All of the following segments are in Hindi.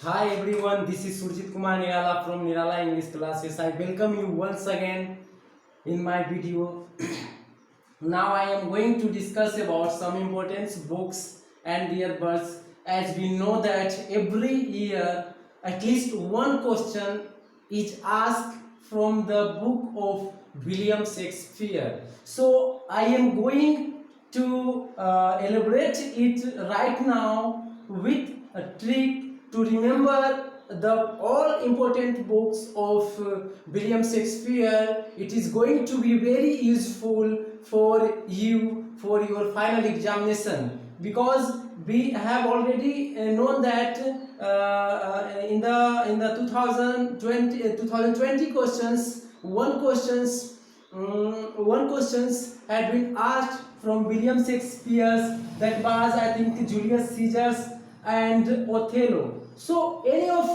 Hi everyone, this is Surjit Kumar Nirala from Nirala English Classes. I welcome you once again in my video. Now I am going to discuss about some important books and their births. As we know that every year at least one question is asked from the book of William Shakespeare. So I am going to elaborate it right now with a trick to remember the all important books of William Shakespeare. It is going to be very useful for you for your final examination, because we have already known that in the 2020 questions one questions had been asked from William Shakespeare's, that was I think Julius Caesar's and Othello. So any of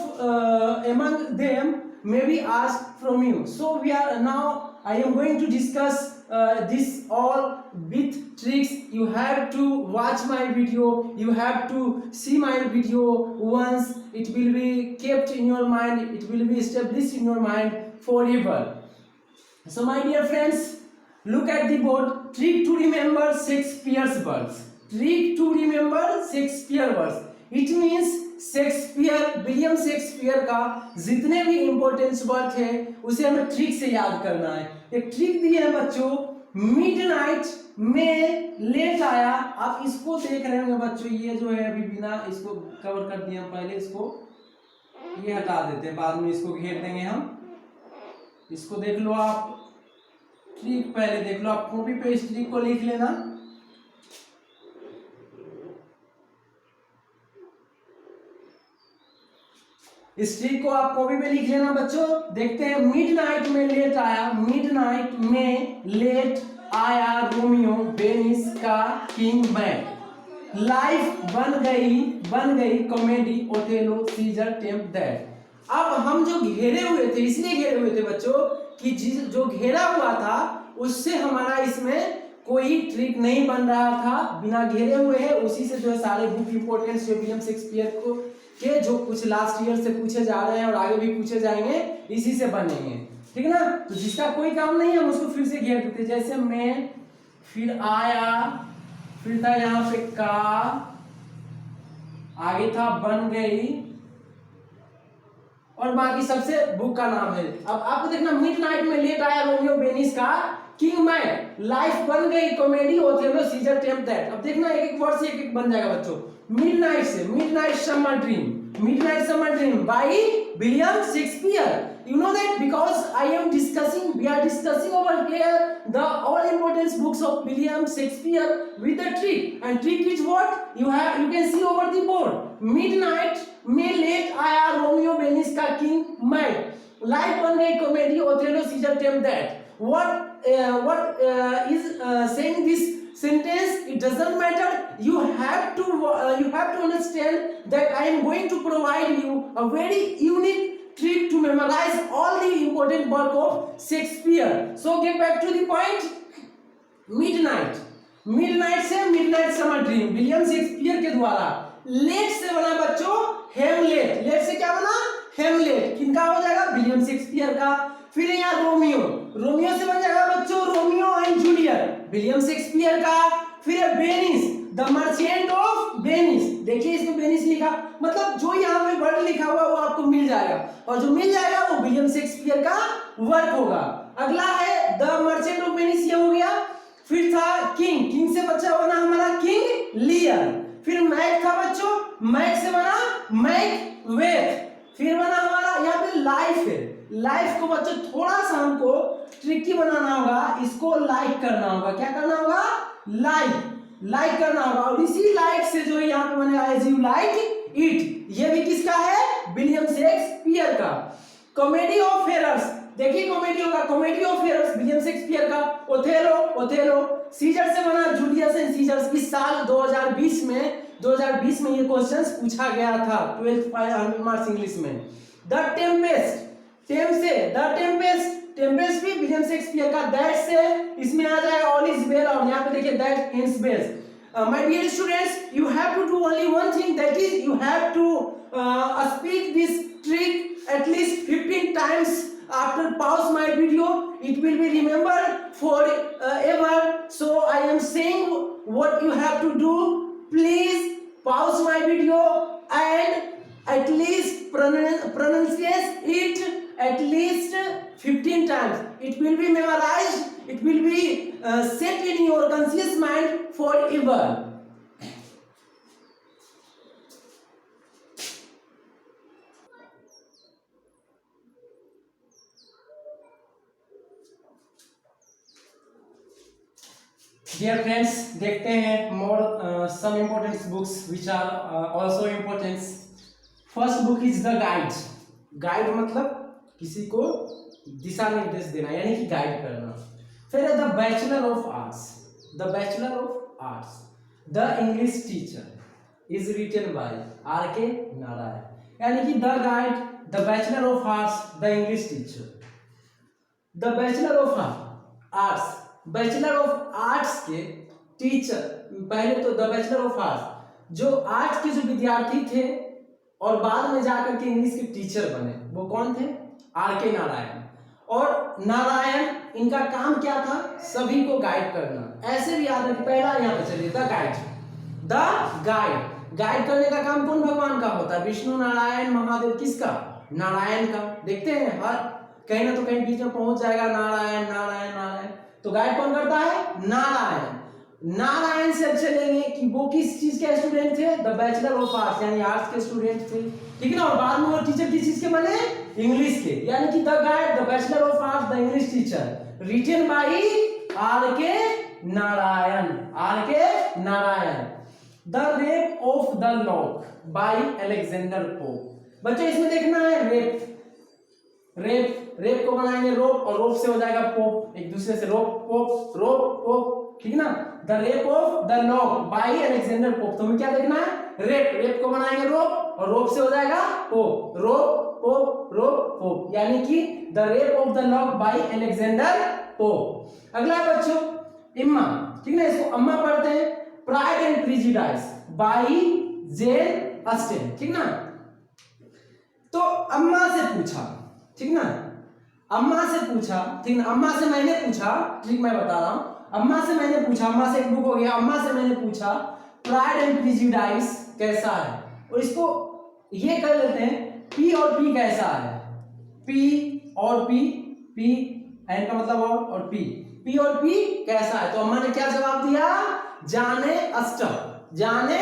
among them may be asked from you. So we are now I am going to discuss this all with tricks. You have to watch my video, you have to see my video once. It will be kept in your mind, it will be established in your mind forever. So my dear friends, look at the board. Trick to remember Shakespeare's words. Trick to remember Shakespeare words. It means Shakespeare William Shakespeare का जितने भी इंपॉर्टेंस वर्ड है उसे हमें ट्रिक से याद करना है. एक ट्रिक दी है बच्चों, मिडनाइट में लेट आया. आप इसको देख रहे होंगे बच्चों, ये जो है अभी बिना इसको कवर कर दिया, पहले इसको ये हटा देते हैं, बाद में इसको घेर देंगे हम. इसको देख लो आप, ट्रिक पहले देख लो, आप कॉपी पे इस ट्रिक को लिख लेना. इस ट्रिक को आप कॉपी पे लिख लेना बच्चों. देखते हैं, मिडनाइट में लेट आया, मिडनाइट में लेट आया रोमियो वेनिस का किंग मैक. लाइफ बन गई comedy Othello Caesar temp that. अब हम जो घेरे हुए थे, इसलिए घेरे हुए थे बच्चों कि जो घेरा हुआ था उससे हमारा इसमें कोई ट्रिक नहीं बन रहा था. बिना घेरे हुए है, उसी से जो है सारे बुक इंपोर्टेंस जो विलियम शेक्सपियर को के जो कुछ लास्ट ईयर से पूछे जा रहे हैं और आगे भी पूछे जाएंगे, इसी से बनेंगे. ठीक है ना. तो जिसका कोई काम नहीं है हम उसको फिर से घेर देते. जैसे मैं, फिर आया, फिर था यहाँ पे का, आगे था बन गई, और बाकी सबसे बुक का नाम है. अब आपको देखना, मिडनाइट में लेट आया रोमियो वेनिस का किंग मैक, लाइफ बन गई comedy Othello Caesar temp that. अब देखना एक एक वर्ड से एक एक बन जाएगा बच्चों. मिडनाइट से midnight summer dream by William Shakespeare. You know that because we are discussing over here the all important books of William Shakespeare with the trick. And trick is what you can see over the board. Midnight में लेट आया रोमियो वेनिस का किंग मैक, लाइफ बन गई comedy Othello Caesar temp that. What is saying this sentence? It doesn't matter. You have to understand that I am going to provide you a very unique trick to memorize all the important work of Shakespeare. So get back to the point. Midnight से midnight summer dream William Shakespeare के द्वारा. लेट से बना बच्चों हेमलेट. लेट से क्या बना? हेमलेट. किनका हो जाएगा? विलियम शेक्सपियर का. फिर यहाँ रोमियो से बन जाएगा बच्चों Romeo and Juliet, William Shakespeare का. फिर Venice, the merchant of Venice. देखिए इसमें वेनिस लिखा, मतलब जो यहाँ पे वर्ड लिखा हुआ वो आपको मिल जाएगा, और जो मिल जाएगा वो विलियम शेक्सपियर का वर्क होगा. अगला है द मर्चेंट ऑफ वेनिस, ये हो गया. फिर था किंग से बच्चा बना हमारा किंग लियर. फिर मैक था बच्चों, मैक से बना मैक वेथ. फिर बना हमारा यहाँ पे लाइफ है. लाइफ को बच्चों थोड़ा सा हमको ट्रिकी बनाना होगा, इसको लाइक करना होगा. क्या करना होगा? लाइक करना होगा. और इसी लाइक से जो यहाँ पे बनेगा एज यू लाइक इट. ये भी किसका है? विलियम शेक्सपियर का. कॉमेडी ऑफ एरर्स, देखिए कॉमेडी होगा, comedy of errors William Shakespeare का. ओथेलो सीजर से बना जूलियस एंड सीजर. इस साल 2020 में ये क्वेश्चंस पूछा गया था 12th 500 मार्क्स इंग्लिश में. द टेम्पेस्ट टेम्पेस्ट भी विलियम शेक्सपियर का. दैट से इसमें आ जाएगा ऑल इज वेल, और यहाँ पे देखिए that ends best. my dear students, you have to do only one thing, that is you have to speak this trick at least 15 times. After pause my video, it will be remembered forever. So I am saying what you have to do. Please pause my video and at least pronunciate it at least 15 times. It will be memorized. It will be set in your conscious mind forever. Dear friends, देखते हैं more some important books which are also important. First book is the guide. Guide मतलब किसी को दिशा निर्देश देना, यानी कि गाइड करना. फिर है the bachelor of arts. The bachelor of arts, the English teacher is written by R.K. Narayan. यानी कि the guide, the bachelor of arts, the English teacher. The bachelor of arts, bachelor of arts के टीचर. पहले तो द बैचलर ऑफ आर्ट्स जो आर्ट्स के जो विद्यार्थी थे और बाद में जाकर के इंग्लिश के टीचर बने, वो कौन थे? R.K. नारायण. और नारायण, इनका काम क्या था? सभी को गाइड करना. ऐसे भी याद रखिए, पहला यहाँ पे चलिए the guide. The guide, guide करने का काम कौन भगवान का होता है? विष्णु नारायण महादेव. किसका? नारायण का. देखते हैं हर कहीं ना तो कहीं बीच में पहुंच जाएगा नारायण नारायण नारायण. तो गाइड कौन करता है? नारायण. नारायण से चलेंगे कि वो किस चीज के स्टूडेंट थे? द बैचलर ऑफ आर्ट्स, यानी आर्ट्स के स्टूडेंट थे. ठीक है ना. और बाद में वो टीचर किस चीज के बने? इंग्लिश के. यानी कि the guide, the bachelor of arts, the English teacher, written by R.K. Narayan. R.K. Narayan. The rape of the lock by Alexander Pope. बच्चों इसमें देखना है रेप. रेप, रेप को बनाएंगे रोप, और रोप से हो जाएगा पोप. एक दूसरे से रोप पोप, रोप पोप. ठीक ना. The rape of the lock by Alexander pope. तो हमें क्या देखना है? रेप. रेप को बनाएंगे रोप, और रोप से हो जाएगा Pope. Rope Pope, rope Pope. यानी कि the rape of the lock by Alexander Pope. अगला बच्चों इम्मा. ठीक ना. इसको अम्मा पढ़ते हैं. Pride and prejudice by Jane Austen. ठीक ना. तो अम्मा से पूछा. ठीक ना. अम्मा से पूछा. ठीक ना. अम्मा से मैंने पूछा. ठीक, मैं बता रहा हूं. अम्मा से मैंने पूछा. अम्मा से एक बुक हो गया. अम्मा से मैंने पूछा प्राइड एंड प्रेजुडिस कैसा है. और इसको ये कर लेते हैं पी और पी कैसा है. पी और पी, पी एंड का मतलब और पी, पी और पी कैसा है. तो अम्मा ने क्या जवाब दिया? जाने अष्टम. जाने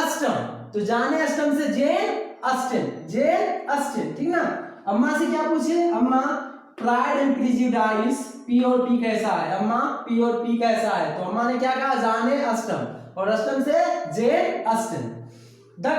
अष्टम. तो जाने अष्टम से जेन ऑस्टेन. जेन ऑस्टेन. ठीक ना. अम्मा से क्या पूछे? अम्मा प्राइड एंड प्रेजुडिस पी और पी कैसा है. अम्मा पी और पी कैसा है. तो अम्मा ने क्या कहा? जाने अष्टम. और अष्टम से Jane Austen. The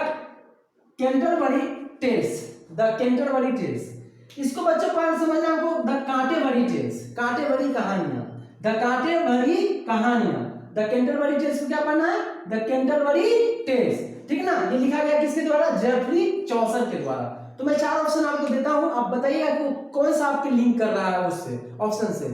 Canterbury tales. The Canterbury tales. इसको बच्चों पाठ समझना आपको. The कांटेबरी tales. कांटेबरी कहानियां. द कांटेबरी कहानियां. द कैंटरबरी टेल्स को क्या पढ़ना है? The Canterbury tales. ठीक ना. ये लिखा गया किसके द्वारा? जेफरी चौसर के द्वारा. तो मैं 4 ऑप्शन आपको देता हूं, आप बताइएगा कि कौन सा आपके लिंक कर रहा है उससे. ऑप्शन से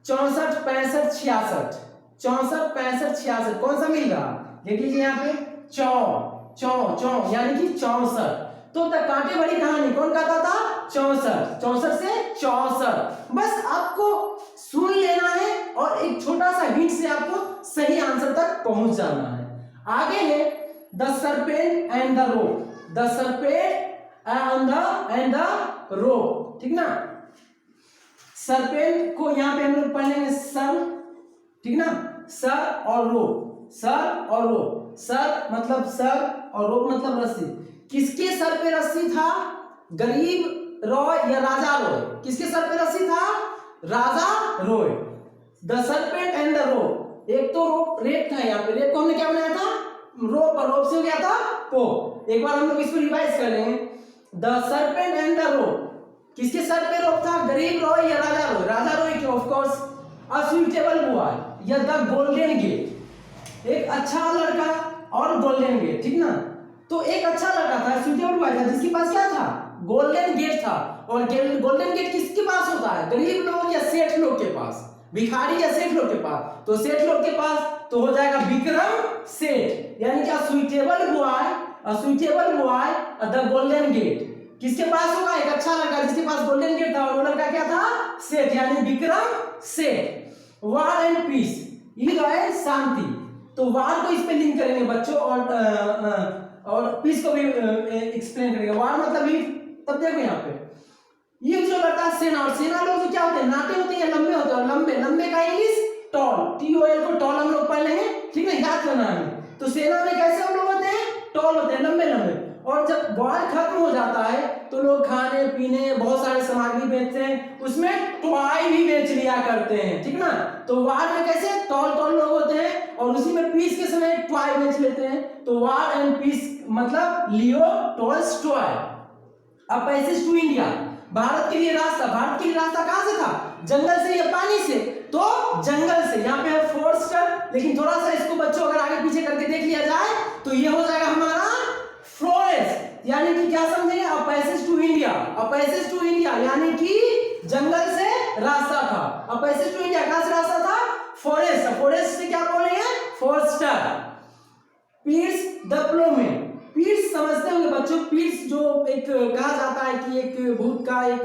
64, 65, 66. 64, 65, 66 कौन सा मिल रहा? देख लीजिए यहाँ पे चौ यानी कि 64. तो द कांटेबरी कहानी कौन कहता था? 64. 64 से 64. बस आपको सुन लेना है और एक छोटा सा हिंट से आपको सही आंसर तक पहुंच जाना है. आगे है the serpent and the rope. The serpent and the rope. ठीक ना. सर्पेंट को यहां पे हम लोग पढ़ेंगे सर. ठीक ना. सर और रोप. सर और रोप. सर मतलब सर और रोप मतलब रस्सी. किसके सर पे रस्सी था? गरीब रॉय या राजा रॉय? किसके सर पे रस्सी था? Raja Roy. The serpent and the rope. एक तो रोप, रेप था यहाँ पे. रेप को हमने क्या बनाया था? रोप. और रोप से हो गया था पोप. एक बार हम लोग इसको रिवाइज कर लेंगे. The serpent and the rope. किसके सर पे रोप था? गरीब रॉय या राजा रॉय? राजा रॉय के. Of course. A suitable boy या द गोल्डन गेट. एक अच्छा लड़का और गोल्डन गेट. ठीक ना. तो एक अच्छा लड़का था, सुइटेबल बॉय था, जिसके पास क्या था? गोल्डन गेट था. और गोल्डन गेट किसके पास होता है? गरीब लोग या सेठ लोग के पास. भिखारी या सेठ लोग के पास. तो सेठ लोग के पास तो हो जाएगा विक्रम सेठ, यानी क्या suitable boy the golden gate. किसके पास होगा? एक अच्छा लड़का जिसके पास गोल्डन गेट था, और वो लड़का क्या था? सेठ, यानी विक्रम सेठ। वार एंड पीस, युद्ध और शांति, तो वार को इस पे लिंक करेंगे बच्चों, और पीस को भी एक्सप्लेन करेंगे। वार मतलब युद्ध, तब देखो यहाँ पे युद्ध जो लड़ता है सेना, और सेना लोग जो क्या होते हैं? नाटे होते हैं या लंबे होते हैं, और लंबे का इंग्लिश टॉल, TOL को टॉल हम लोग पढ़ लेंगे, ठीक है, याद करना है। तो सेना में कैसे हम लोग होते हैं? टॉल होते हैं, लंबे। और जब वॉर खत्म हो जाता है तो लोग खाने पीने बहुत सारे सामग्री बेचते हैं, उसमें टॉय भी बेच लिया करते हैं, ठीक ना। तो वार में कैसे टॉल लोग होते हैं, और उसी में पीस के समय टॉय बेच लेते हैं। तो वार एंड पीस मतलब लियो टॉल्स्टॉय। अब पैसेज टू इंडिया, भारत के लिए रास्ता कहां से था? जंगल से या पानी से? तो जंगल से। यहाँ पे है फोर्स्टर, लेकिन थोड़ा सा इसको बच्चों अगर आगे पीछे करके देख लिया जाए तो ये हो जाएगा हमारा फॉरेस्ट, यानी कि क्या समझेंगे? अ पैसेज टू इंडिया, यानी कि जंगल से रास्ता था। अ पैसेज टू इंडिया कहां से रास्ता था? फॉरेस्ट से क्या बोल रहे हैं? फोर्स्टर। पीर्स द प्लोमेन, पीर्स समझते होंगे बच्चों, पीर्स जो एक कहा जाता है कि एक भूत का, एक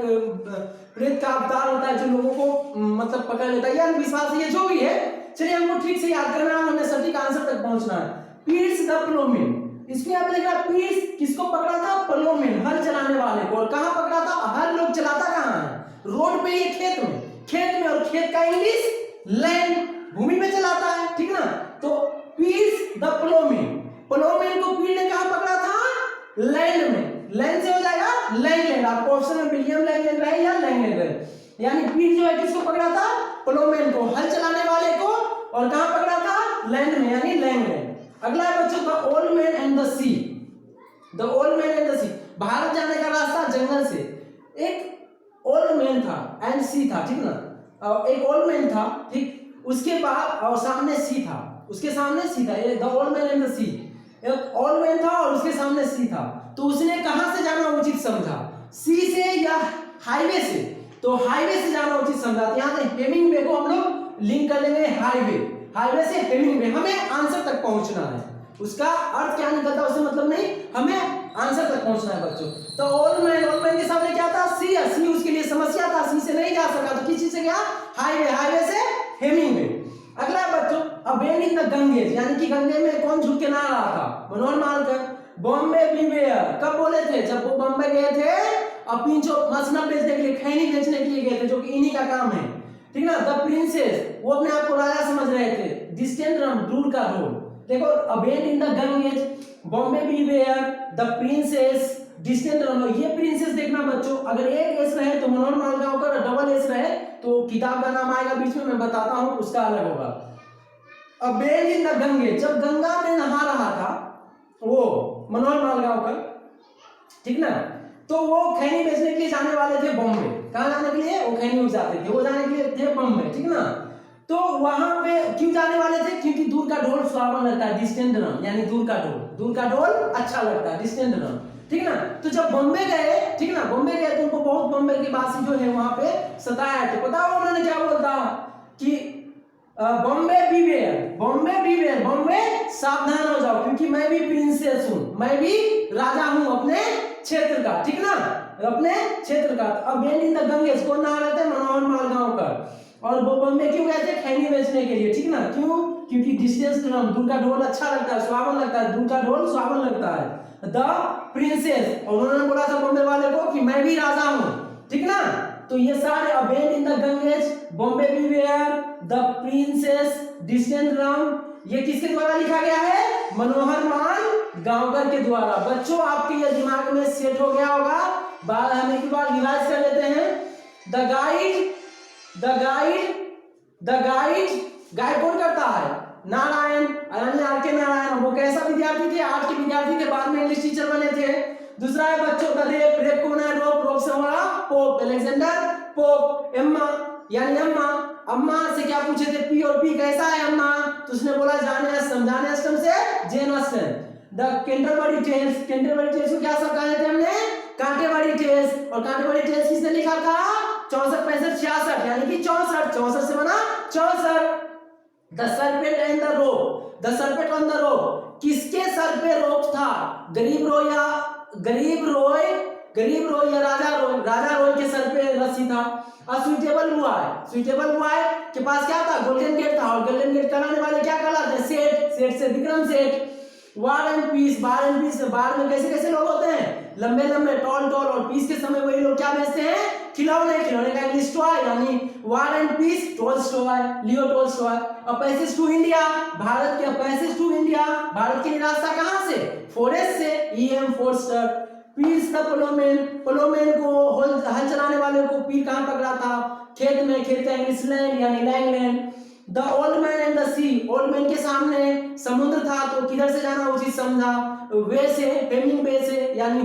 प्रेत का अवतार होता है जो लोगों को मतलब पकड़ लेता है, या विश्वास, ये जो भी है। चलिए हमको ठीक से याद करना है, हमें सटीक आंसर तक पहुंचना है। पीर्स द प्लोमेन, इसमें यहाँ पे लिखा पीर्स किसको पकड़ा था? प्लोमेन, हल चलाने वाले को। और कहाँ पकड़ा था? हल लोग चलाता कहाँ है? रोड पे, ये खेत में, और खेत का इंग्लिश लैंड, भूमि में चलाता है, ठीक ना। तो पीर्स द प्लोमेन को पीर ने कहाँ पकड़ा था? लैंड में। लैंड से हो जाएगा लैंड, आपको ऑप्शन में विलियम लैंड रहे या लैंड रहे, यानी पीर जो है किसको पकड़ा था? प्लोमेन को, हल चलाने वाले को। और कहाँ पकड़ा था? लैंड में, यानी लैंड। अगला है बच्चों the old man and the sea. Bharat जाने का रास्ता जंगल से। एक ओल्ड मैन था एंड सी था, ठीक ना। एक ओल्ड मैन था, ठीक, उसके बाद और सामने सी था, ये the old man and the sea. एक ओल्ड मैन था और उसके सामने सी था, तो उसने कहां से जाना उचित समझा? सी से या हाईवे से? तो हाईवे से जाना उचित समझा। यहाँ से हेमिंग वे को हम लोग लिंक कर लेंगे, हाईवे से हेमिंग वे। हमें आंसर तक पहुंचना है, उसका अर्थ क्या निकलता है उससे मतलब नहीं, हमें आंसर तक पहुंचना है बच्चों। तो ओल्ड मैन के सामने क्या था? सी उसके लिए समस्या था, सी से नहीं जा सका, तो किस चीज से गया? हाईवे से हेमिंग वे। अगला बच्चों अबेन इन द गंगेज, यानी कि गंगे में कौन झुक के नहा रहा था? मनोहर मालकर। बॉम्बे बीवेयर कब बोले थे? जब वो बॉम्बे गए थे अपनी जो मसनद बेचने के लिए, खैनी बेचने के लिए गए थे, जो कि इन्हीं का काम है, ठीक ना। द प्रिंसेस, वो अपने आप को राजा समझ रहे थे। डिस्टेंट रन, दूर का ढोल। देखो a bend in the Ganges, Bombay beware, the princes, distant run. ये प्रिंसेस देखना बच्चों, अगर एक एस रहे तो मनोहर मालगांवकर, डबल एस रहे तो किताब का नाम आएगा बीच में, मैं बताता हूं, उसका अलग होगा। अबेन इन द गंगेज, जब गंगा में नहा रहा था वो मनोहर मालगांवकर, ठीक ना, तो वो खैनी बेचने के लिए जाने वाले थे बॉम्बे। कहाँ जाने के लिए? वो खैनी जाते थे, वो जाने के लिए थे बॉम्बे, ठीक ना। तो वहां पे क्यों जाने वाले थे? क्योंकि दूर का ढोल सुहावन लगता है, डिस्टेंट रन, यानी दूर का ढोल अच्छा लगता है, डिस्टेंट रन, ठीक ना। तो जब बॉम्बे गए, ठीक ना, बॉम्बे गए तो उनको बहुत बॉम्बे के वासी जो है वहां पे सताया थे। पता हो उन्होंने क्या बोलता कि बॉम्बे बीवेयर, बॉम्बे सावधान हो जाओ, क्योंकि मैं भी प्रिंसेस हूं, मैं भी राजा हूं अपने क्षेत्र का, ठीक ना, अपने क्षेत्र का। अब बेन इन द गंगेज को नहा रहे थे मनोहर मालगांवकर, और वो बॉम्बे क्यों गए थे? खैनी बेचने के लिए, ठीक ना। क्यों? क्योंकि डिस्टेंस दूर का ढोल अच्छा लगता है, सुहावन लगता है, दूर का ढोल सुहावन लगता है। द प्रिंसेस, और उन्होंने बोला था बॉम्बे वाले को कि मैं भी राजा हूं, ठीक ना। तो ये सारे a bend in the Ganges, Bombay beware, the princes, distant run, ये किसके द्वारा लिखा गया है? मनोहर मालगांवकर के द्वारा। बच्चों आपके ये दिमाग में सेट हो गया होगा, बाल हमें की बार रिवाइज कर लेते हैं। द गाइड कौन करता है? नारायण, आर के नारायण। वो कैसा विद्यार्थी थे? आर्ट के विद्यार्थी थे, बाद में इंग्लिश टीचर बने थे। दूसरा है बच्चों द रेप कौन है? रोप से हमारा पोप, अलेक्जेंडर पोप। एम्मा, यानी अम्मा से क्या पूछे थे? पी और पी कैसा है अम्मा? तो उसने बोला जाने अष्टम से जेन अष्टम। द कैंटरबरी टेल्स को क्या सब कहे थे हमने? कांटेबरी टेल्स। और कांटेबरी टेल्स किसने लिखा था? 64, 65, 66, यानी कि 64 से बना 64। The serpent and the rope, the serpent on the rope, किसके सर पे रोप था? गरीब रोय या राजा रोय के सर पे रस्सी था। सुइटेबल बॉय के पास क्या था? गोल्डन गेट था, और गोल्डन गेट कराने वाले क्या कहलाते हैं? सेठ से विक्रम सेठ। वार एंड पीस, बार में कैसे कैसे लोग होते हैं? लंबे टॉल, और पीस के समय वही लोग क्या बेचते हैं? खिलौने का इंग्लिश टॉय, यानी war and peace Leo Tolstoy. Passage to India, Bharat के लिए रास्ता कहां से? फॉरेस्ट से, E.M. फोर्स्टर। पील्स द प्लोमेन को हल चलाने वाले को पील कहां पकड़ा था? खेत का इंग्लिश लैंड, यानी land. The old man and the sea, old man के सामने समुद्र था, तो किधर से जाना उचित समझा? वे से, हेमिंग वे से, यानी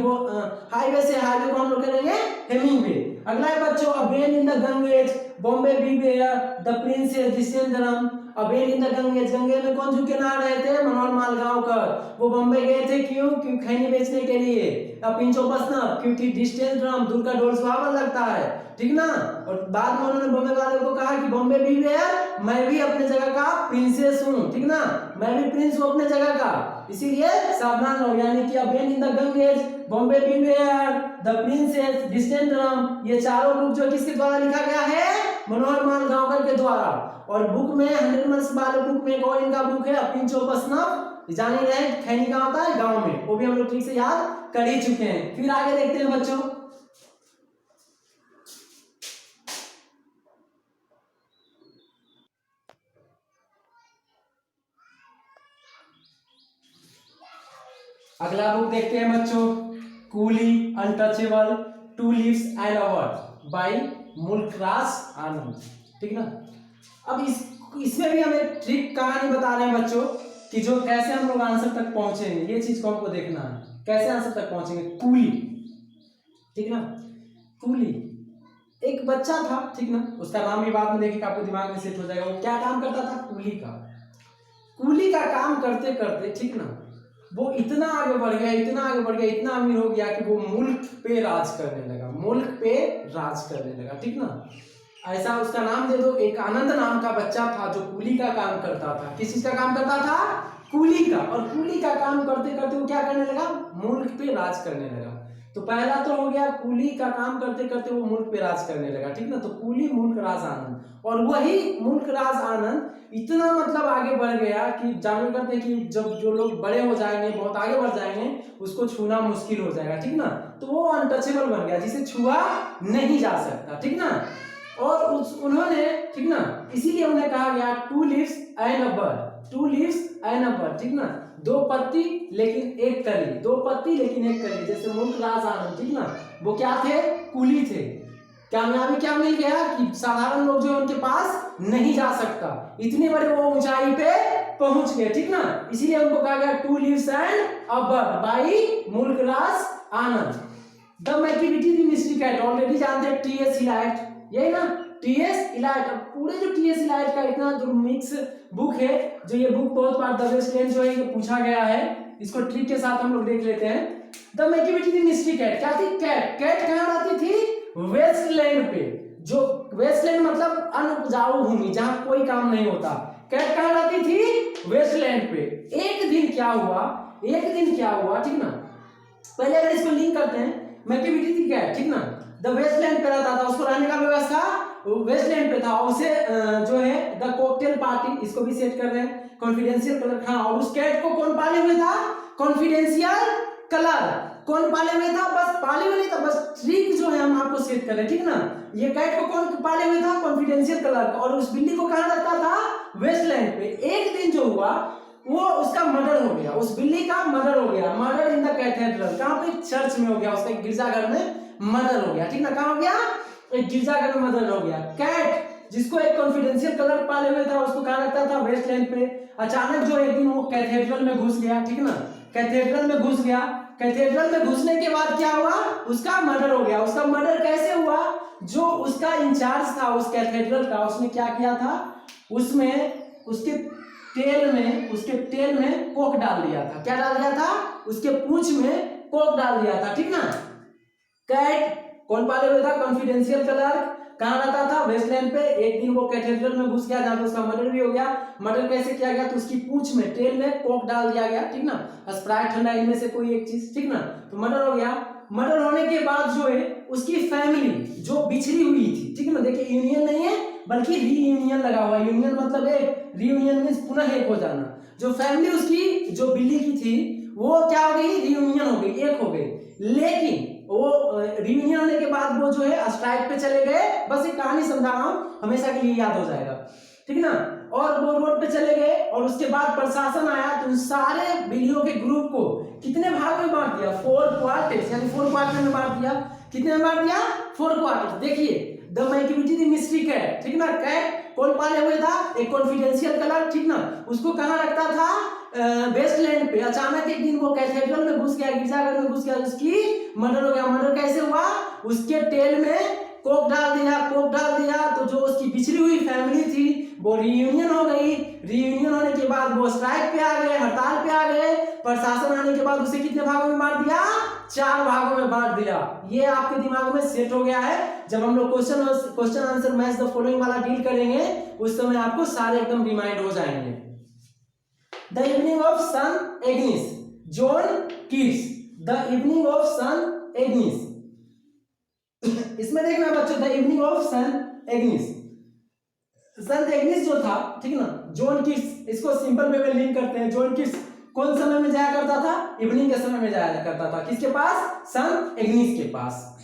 हाईवे से, हाईवे को हम लोग करेंगे हेमिंग वे। अगला है बच्चों, a bend in the Ganges, Bombay beware, the princes distant drum. A bend in the Ganges, गंगे में कौन झुके नहा रहे थे? मनोहर मालगांवकर। वो बॉम्बे गए थे क्यों? खैनी बेचने के लिए। पिंचो बसनप, क्योंकि डिस्टेंस दूर का ढोल सुहावन लगता है, ठीक ना। और बाद में उन्होंने बॉम्बे वाले को कहा कि बॉम्बे बीवेयर, मैं भी अपने जगह का प्रिंसेस हूँ, ठीक ना, मैं भी प्रिंस हूँ अपने जगह का, इसीलिए सावधान रहो। यानी कि a bend in the Ganges, Bombay beware, the princes, distant drum, ये चारों बुक जो किसके द्वारा लिखा गया है? मनोहर मालगांवकर के द्वारा। और बुक में 100 मंथ्स वाले बुक में एक और इनका बुक है पिंचो बसनप, जान ही रहे खैनी कहाँ होता है? गांव में। वो भी हम लोग ठीक से याद कर ही चुके हैं। फिर आगे देखते हैं बच्चों, अगला बुक देखते हैं बच्चों, coolie untouchable, two leaves and a word by Mulkraj Anand, ठीक ना। अब इसमें भी हमें ट्रिक कहानी बता रहे हैं बच्चों कि जो कैसे हम लोग आंसर तक पहुंचेंगे, ये चीज को हमको देखना है, कैसे आंसर तक पहुंचेंगे। कूली, ठीक ना, कूली एक बच्चा था, ठीक ना, उसका नाम भी बाद में देखिए आपको दिमाग में सेट हो जाएगा। वो क्या काम करता था? कूली का काम करते करते, ठीक ना, वो इतना आगे बढ़ गया, इतना अमीर हो गया कि वो मुल्क पे राज करने लगा, ठीक ना। ऐसा उसका नाम दे दो, एक आनंद नाम का बच्चा था जो कूली का काम करता था। किस चीज का काम करता था? कूली का। और कूली का काम करते करते वो क्या करने लगा? मुल्क पे राज करने लगा। तो पहला तो हो गया, कूली का काम करते करते वो मुल्क पे राज करने लगा, ठीक ना। तो कूली मुल्क राज आनंद, और वही मुल्क राज आनंद इतना मतलब आगे बढ़ गया कि जानवर करते हैं कि जब जो लोग बड़े हो जाएंगे, बहुत आगे बढ़ जाएंगे, उसको छूना मुश्किल हो जाएगा, ठीक ना। तो वो अनटचेबल बन गया, जिसे छुआ नहीं जा सकता, ठीक ना। और उन्होंने, ठीक ना, इसीलिए उन्हें कहा गया two leaves and a bird, ठीक ना, दो पत्ती लेकिन एक कली, जैसे मुल्क राज आनंद, ठीक ना, वो क्या थे? कूली थे। कामयाबी क्या मिल गया कि साधारण लोग जो उनके पास नहीं जा सकता, इतनी बड़ी वो ऊंचाई पे पहुंच गए, ठीक ना। इसीलिए उनको कहा गया two leaves and a bird by Mulk Raj Anand. The Macavity the mystery cat, already जानते हैं T.S. इलाइट, यही ना, T.S. इलाइट। पूरे जो T.S. इलाइट का इतना जो मिक्स बुक है, जो ये बुक बहुत बार द वेस्टलैंड जो है ये पूछा गया है, इसको ट्रिक के साथ हम लोग देख लेते हैं। The Macavity the mystery cat क्या थी? कैट कहाँ रहती थी? वेस्टलैंड पे। जो वेस्टलैंड मतलब अनउपजाऊ भूमि, जहां कोई काम नहीं होता। कैट कहाँ रहती थी? वेस्टलैंड पे। एक दिन क्या हुआ, ठीक ना, पहले अगर इसको लिंक करते हैं, मैक्टिविटी थी कैट, ठीक ना, द वेस्टलैंड पे रहता था, उसको रहने का व्यवस्था वेस्टलैंड पे था। उसे जो है द कॉकटेल पार्टी, इसको भी सेट कर रहे हैं, कॉन्फिडेंशियल कलर, हाँ। और उस कैट को कौन पाले हुए था? Confidential colour. कौन पाले हुए था? बस पाले हुए नहीं था, बस ट्रिक जो है हम आपको सेट कर रहे हैं, ठीक ना। ये कैट को कौन पाले हुए था? Confidential colour. और उस बिल्ली को कहाँ रखता था? वेस्टलैंड पे। एक दिन जो हुआ वो उसका मर्डर हो गया, उस बिल्ली का मर्डर हो गया, मर्डर इन द कैथेड्रल। कहाँ पे? चर्च में हो गया, उसका एक गिरजाघर में मर्डर हो गया, ठीक ना। कहाँ हो गया? एक गिरजाघर में मर्डर हो गया। कैट जिसको एक कॉन्फिडेंशियल कलर पाले हुए था, उसको कहाँ रखता था? वेस्टलैंड पे। अचानक जो एक दिन वो कैथेड्रल में घुस गया, ठीक ना, कैथेड्रल में घुस गया। कैथेड्रल में घुसने के बाद क्या हुआ? उसका मर्डर हो गया। उसका मर्डर कैसे हुआ? जो उसका इंचार्ज था उस कैथेड्रल का, उसने क्या किया था? उसमें उसके तेल में कोक डाल दिया था। क्या डाल दिया था? उसके पूंछ में कोक डाल दिया था, ठीक ना। कैट कौन पाले हुए था? Confidential clerk. कहाँ रहता था, वेस्टलैंड पे। एक दिन वो कैथेड्रल में घुस गया जहाँ पे उसका मर्डर भी हो गया। मर्डर कैसे किया गया, तो उसकी पूंछ में, टेल में कोक डाल दिया गया, ठीक ना, स्प्राइट ठंडा इनमें से कोई एक चीज, ठीक ना, तो मर्डर हो गया। मर्डर होने के बाद जो है उसकी फैमिली जो बिछड़ी हुई थी, ठीक है ना, देखिए यूनियन नहीं है बल्कि रीयूनियन लगा हुआ है। यूनियन मतलब एक, रीयूनियन मींस पुनः एक हो जाना। जो फैमिली उसकी जो बिल्ली की थी वो क्या हो गई, रीयूनियन हो गई, एक हो गई। लेकिन वो रियूनियन होने के बाद वो जो है स्ट्राइक पे चले गए। बस एक कहानी समझा रहा हूं, हमेशा के लिए याद हो जाएगा, ठीक ना। और वो रोड पे चले गए और उसके बाद प्रशासन आया तो उन सारे बिल्लियों के ग्रुप को कितने भाग में बांट दिया, 4 क्वार्टर्स, यानी 4 क्वार्टर में बांट दिया। कितने में बांट दिया, 4 क्वार्टर। देखिए the Macavity the mystery cat, ठीक ना, कैट कौन पाले हुए था, एक कॉन्फिडेंशियल कलर, ठीक ना, उसको कहां रखता था, वेस्टलैंड पे। अचानक एक दिन वो कैथेड्रल में घुस गया, गिरजाघर में घुस गया, उसकी मर्डर हो गया। मर्डर कैसे हुआ, उसके टेल में कोक डाल दिया, कोक डाल दिया तो जो उसकी बिछड़ी हुई फैमिली थी वो रीयूनियन हो गई। रीयूनियन होने के बाद वो स्ट्राइक पे आ गए, हड़ताल पे आ गए। प्रशासन आने के बाद उसे कितने भागों में बांट दिया, 4 भागों में बांट दिया। ये आपके दिमाग में सेट हो गया है। जब हम लोग question answer match the following वाला डील करेंगे उस समय आपको सारे एकदम रिमाइंड हो जाएंगे। The evening of Saint Agnes, John Keats, the evening of Saint Agnes. इसमें देखना बच्चों, the evening of Saint Agnes, Saint Agnes जो था, ठीक ना, जॉन कीट्स, इसको सिंपल वे में लिंक करते हैं। जॉन कीट्स कौन समय में जाया करता था, इवनिंग के समय में जाया करता था। किसके पास, सन एग्निस के पास।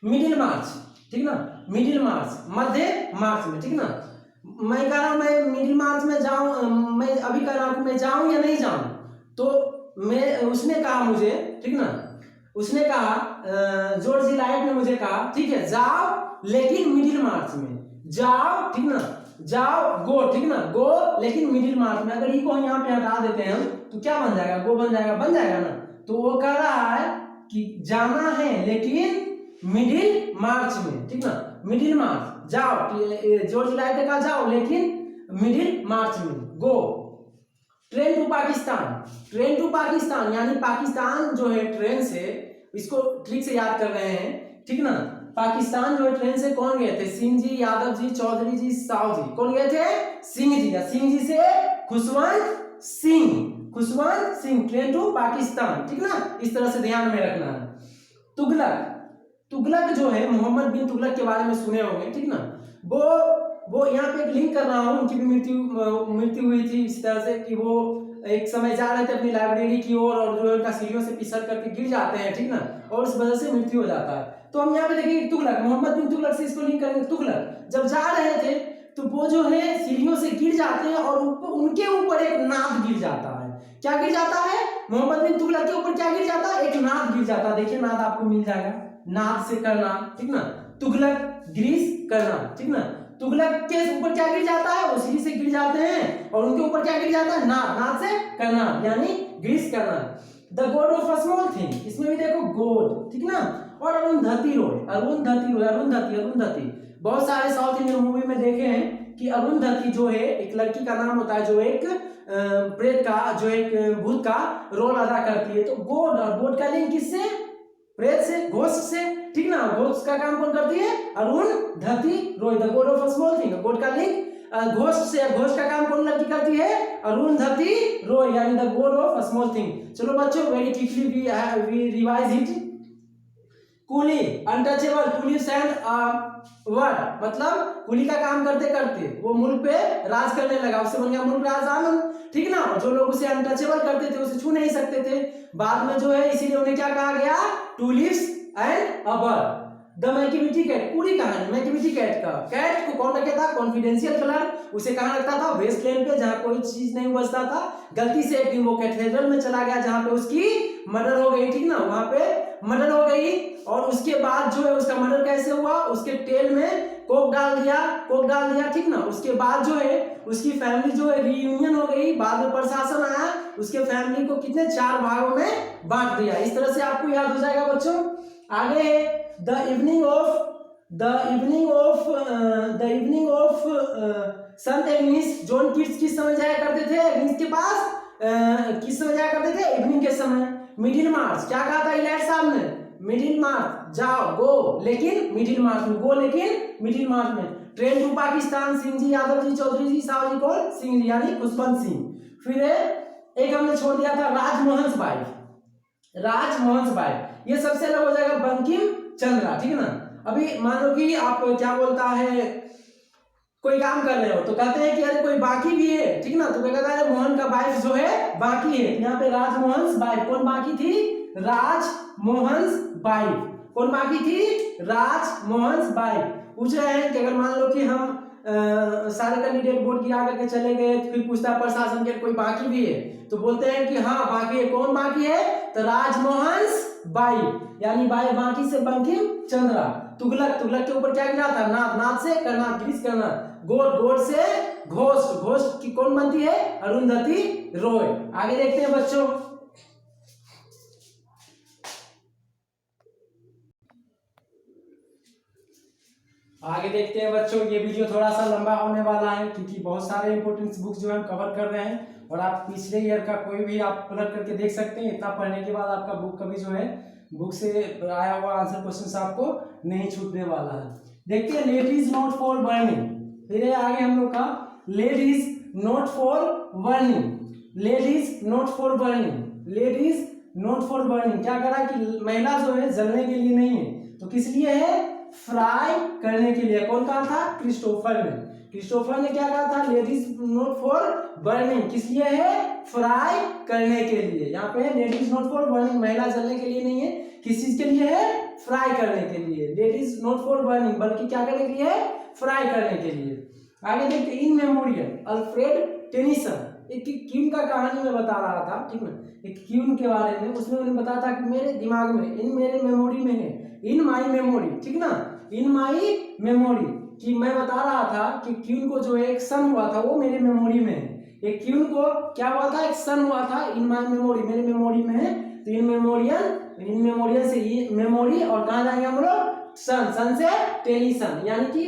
मिडिल मार्च, ठीक ना, मिडिल मार्च, मध्य मार्च में, ठीक ना। मैं कह रहा हूं मैं मिडिल मार्च में जाऊं, मैं अभी कह रहा हूं मैं जाऊं या नहीं जाऊं, तो मैं, उसने कहा मुझे, ठीक ना, उसने कहा, जॉर्ज इलाइट ने मुझे कहा, ठीक है जाओ लेकिन मिडिल मार्च में जाओ, ठीक ना, जाओ, गो, ठीक ना, गो लेकिन मिडिल मार्च में। अगर ई को यहाँ पे हटा देते हैं हम तो क्या बन जाएगा, गो बन जाएगा, बन जाएगा ना। तो वो कह रहा है कि जाना है लेकिन मिडिल मार्च में, ठीक ना, मिडिल मार्च जाओ। जॉर्ज इलाइट ने कहा जाओ लेकिन मिडिल मार्च में, go. Train to Pakistan, train to Pakistan यानी पाकिस्तान जो है ट्रेन से, इसको ट्रिक से याद कर रहे हैं, ठीक ना। पाकिस्तान जो है ट्रेन से कौन गए थे, सिंह जी, यादव जी, चौधरी जी, साव जी, कौन गए थे, सिंह जी। सिंह जी से खुशवंत सिंह, खुशवंत सिंह, ट्रेन टू पाकिस्तान, ठीक ना। इस तरह से ध्यान में रखना है। तुगलक, तुगलक जो है मोहम्मद बिन तुगलक के बारे में सुने होंगे, ठीक ना। वो यहाँ पे एक लिंक कर रहा हूँ, उनकी भी मृत्यु हुई थी इस तरह से कि वो एक समय जा रहे थे अपनी लाइब्रेरी की ओर और जो है उनका सीढ़ियों से फिसल करके गिर जाते हैं, ठीक ना, और इस वजह से मृत्यु हो जाता है। तो हम यहाँ पे देखेंगे तुगलक, मोहम्मद बिन तुगलक से इसको लिंक करेंगे। तुगलक जब जा रहे थे तो वो जो है सीढ़ियों से गिर जाते हैं और उनके ऊपर एक नाद गिर जाता है। क्या गिर जाता है, मोहम्मद बिन तुगलक के ऊपर क्या गिर जाता है, एक नाद गिर जाता है। देखिए नाद आपको मिल जाएगा, नाद से करना, ठीक ना, तुगलक ग्रीस करना, ठीक ना। तुगलक के ऊपर क्या गिर जाता है, वो सीढ़ी से गिर जाते हैं और उनके ऊपर क्या गिर जाता है, नाद, नाद से करना यानी ग्रीस करना। The god of a small thing, इसमें भी देखो गॉड, ठीक ना। और अरुंधति रॉय, अरुंधति रॉय, अरुंधति, अरुंधति, बहुत सारे साउथ इंडियन मूवी में देखे हैं कि अरुंधति जो है एक लड़की का नाम होता है जो एक प्रेत का, जो एक भूत का रोल अदा करती है। तो गॉड, और गॉड का लिंक किससे, प्रेत से, घोस्ट से, ठीक ना। घोस्ट का काम कौन करती है, Arundhati Roy, the god of a small thing. God का लिंक घोस्ट से, घोस्ट का काम कौन लड़की करती है, अरुंधति रॉय यानी the god of a small thing. चलो बच्चों very quickly we revise it. Coolie, untouchable, two leave and word, मतलब कुली का काम करते करते वो मुल्क पे राज करने लगा, उससे बन गया मुल्क राज आनंद, ठीक ना। और जो लोग उसे अनटचेबल करते थे उसे छू नहीं सकते थे। बाद में जो है इसीलिए उन्हें क्या कहा गया, two leaves and a bird. The Macavity cat, पूरी कहानी मैक्टिविटी कैट का, कैट को कौन रखा था, कॉन्फिडेंशियल कलर, उसे कहां रखता था, वेस्टलैंड पे जहां कोई चीज नहीं बचता था। गलती से एक दिन वो कैथेड्रल में चला गया जहां पे उसकी मर्डर हो गई, ठीक ना, वहां पे मर्डर हो गई। और उसके बाद जो है उसका मर्डर कैसे हुआ, उसके टेल में कोक डाल दिया, कोक डाल दिया, ठीक ना। उसके बाद जो है उसकी फैमिली जो है रीयूनियन हो गई। बाद में प्रशासन आया, उसके फैमिली को कितने 4 भागों में बांट दिया। इस तरह से आपको याद हो जाएगा बच्चों। आगे the evening of Sant Ignis, John Keats किस समय जाया करते थे एग्निस के पास, किस समय जाया करते थे, इवनिंग के समय। मिडिल मार्च, क्या कहा था इलाइट साहब ने, मिडिल मार्च, जाओ गो लेकिन मिडिल मार्च में, गो लेकिन मिडिल मार्च में। ट्रेन टू पाकिस्तान, सिंह जी, यादव जी, चौधरी जी, साहू जी, कौन? सिंह जी यानी खुशवंत सिंह। फिर एक हमने छोड़ दिया था राजमोहन बाई, राजमोहन बाई, ये सबसे अलग हो जाएगा बंकिम चंद्रा, ठीक है ना। अभी मान लो कि आप क्या बोलता है, कोई काम कर रहे हो तो कहते हैं कि अरे कोई बाकी भी है, ठीक ना, तो क्या कहता है मोहन का वाइफ जो है बाकी है, यहाँ पे राजमोहन वाइफ, कौन बाकी थी? राजमोहन वाइफ, कौन बाकी थी? राजमोहन वाइफ। पूछ रहे हैं कि अगर मान लो कि हम सारे कैंडिडेट वोट गिरा करके चले गए, तो फिर पूछता है प्रशासन के कोई बाकी भी है, तो बोलते हैं कि हाँ बाकी है, कौन बाकी है? तो राजमोहन वाइफ, यानी बाई बाकी से बंकिम चंद्रा। तुगलक, तुगलक के ऊपर क्या गिरा था? नाथ, नाथ से कर्नाट, गिरीश कर्नाट। गोड, गोड से घोष, घोष की कौन बनती है? अरुंधति रॉय। आगे देखते हैं बच्चों, आगे देखते हैं बच्चों। ये वीडियो थोड़ा सा लंबा होने वाला है क्योंकि बहुत सारे इंपॉर्टेंट बुक्स जो हम कवर कर रहे हैं, और आप पिछले ईयर का कोई भी आप पलट करके देख सकते हैं। इतना पढ़ने के बाद आपका बुक कभी जो है बुक से आया हुआ आंसर क्वेश्चन आपको नहीं छूटने वाला है। देखते हैं late is not for burning, फिर आगे हम लोग का late is not for burning, late is not for burning, late is not for burning. क्या करा कि महिला जो है जलने के लिए नहीं है, तो किस लिए है? फ्राई करने के लिए। कौन कहा था? क्रिस्टोफर ने। क्रिस्टोफर ने क्या कहा था? Late is not for burning, किस लिए है? फ्राई करने के लिए। यहाँ पे late is not for burning, महिला जलने के लिए नहीं है, किस चीज के लिए है? फ्राई करने के लिए। Late is not for burning, बल्कि क्या करने के लिए है? फ्राई करने के लिए। आगे देखते हैं इन मेमोरियल अल्फ्रेड टेनिसन, एक क्यून का कहानी मैं बता रहा था, ठीक ना, एक क्यून के बारे में। उसमें मैंने बताया था कि मेरे दिमाग में, इन मेरे मेमोरी में है, इन माई मेमोरी, ठीक ना, इन माई मेमोरी, कि मैं बता रहा था कि क्यून को जो एक सन हुआ था वो मेरे मेमोरी में है। एक क्यून को क्या हुआ था? एक सन हुआ था, इन माई मेमोरी, मेरे मेमोरी में है। तो इन मेमोरियल से ये मेमोरी, और कहाँ जाएंगे हम लोग? सन, सन से टेनिसन, यानी कि